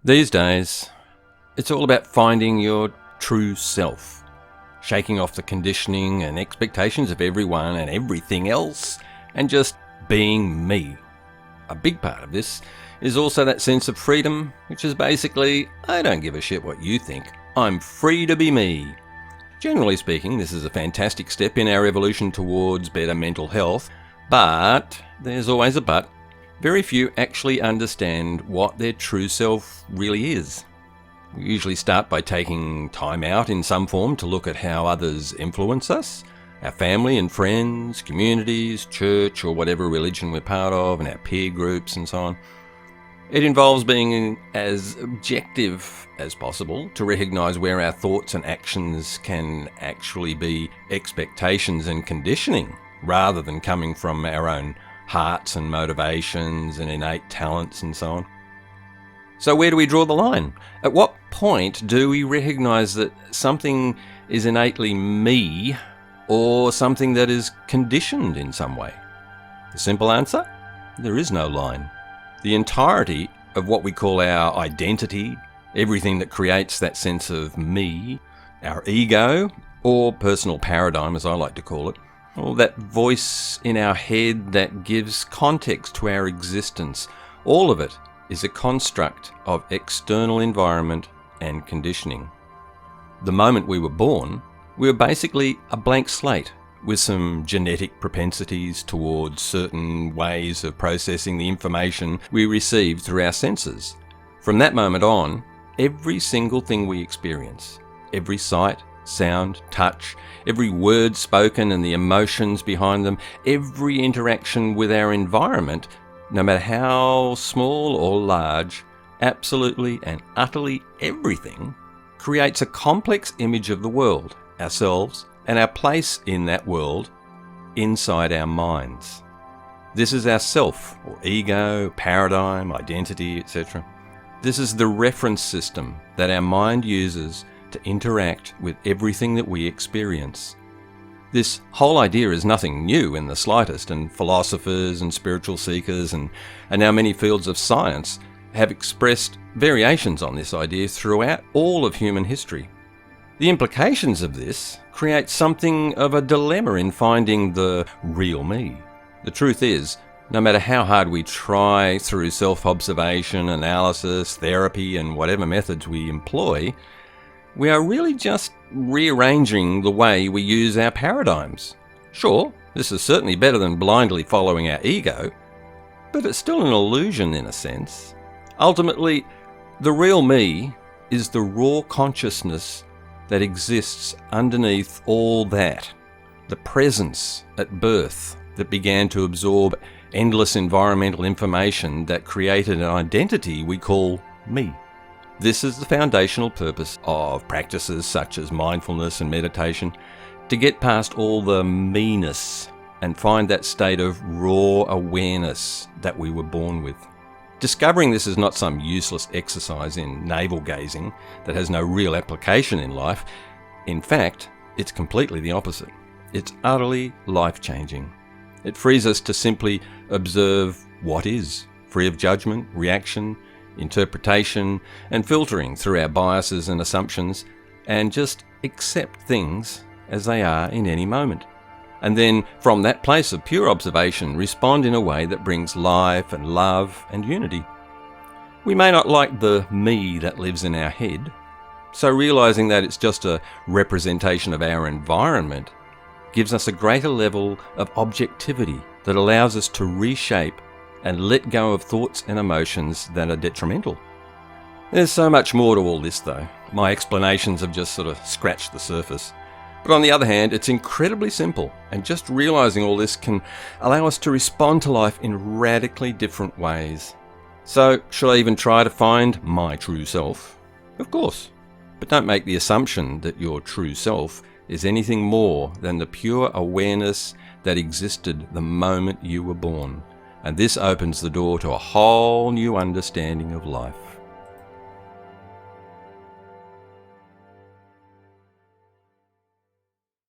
These days, it's all about finding your true self, shaking off the conditioning and expectations of everyone and everything else, and just being me. A big part of this is also that sense of freedom, which is basically, I don't give a shit what you think. I'm free to be me. Generally speaking, this is a fantastic step in our evolution towards better mental health, but there's always a but. Very few actually understand what their true self really is. We usually start by taking time out in some form to look at how others influence us, our family and friends, communities, church or whatever religion we're part of, and our peer groups and so on. It involves being as objective as possible to recognise where our thoughts and actions can actually be expectations and conditioning, rather than coming from our own hearts and motivations and innate talents and so on. So where do we draw the line? At what point do we recognise that something is innately me or something that is conditioned in some way? The simple answer? There is no line. The entirety of what we call our identity, everything that creates that sense of me, our ego, or personal paradigm as I like to call it, or that voice in our head that gives context to our existence, all of it is a construct of external environment and conditioning. The moment we were born, we were basically a blank slate with some genetic propensities towards certain ways of processing the information we received through our senses. From that moment on, every single thing we experience, every sight, sound, touch, every word spoken and the emotions behind them, every interaction with our environment, no matter how small or large, absolutely and utterly everything creates a complex image of the world, ourselves, and our place in that world inside our minds. This is our self, or ego, paradigm, identity, etc. This is the reference system that our mind uses to interact with everything that we experience. This whole idea is nothing new in the slightest, and philosophers and spiritual seekers and now many fields of science have expressed variations on this idea throughout all of human history. The implications of this create something of a dilemma in finding the real me. The truth is, no matter how hard we try through self-observation, analysis, therapy, and whatever methods we employ, we are really just rearranging the way we use our paradigms. Sure, this is certainly better than blindly following our ego, but it's still an illusion in a sense. Ultimately, the real me is the raw consciousness that exists underneath all that. The presence at birth that began to absorb endless environmental information that created an identity we call me. This is the foundational purpose of practices such as mindfulness and meditation, to get past all the me-ness and find that state of raw awareness that we were born with. Discovering this is not some useless exercise in navel-gazing that has no real application in life. In fact, it's completely the opposite. It's utterly life-changing. It frees us to simply observe what is, free of judgment, reaction, interpretation, and filtering through our biases and assumptions, and just accept things as they are in any moment. And then, from that place of pure observation, respond in a way that brings life and love and unity. We may not like the me that lives in our head, so realizing that it's just a representation of our environment gives us a greater level of objectivity that allows us to reshape and let go of thoughts and emotions that are detrimental. There's so much more to all this though. My explanations have just sort of scratched the surface. But on the other hand, it's incredibly simple, and just realizing all this can allow us to respond to life in radically different ways. So, should I even try to find my true self? Of course. But don't make the assumption that your true self is anything more than the pure awareness that existed the moment you were born. And this opens the door to a whole new understanding of life.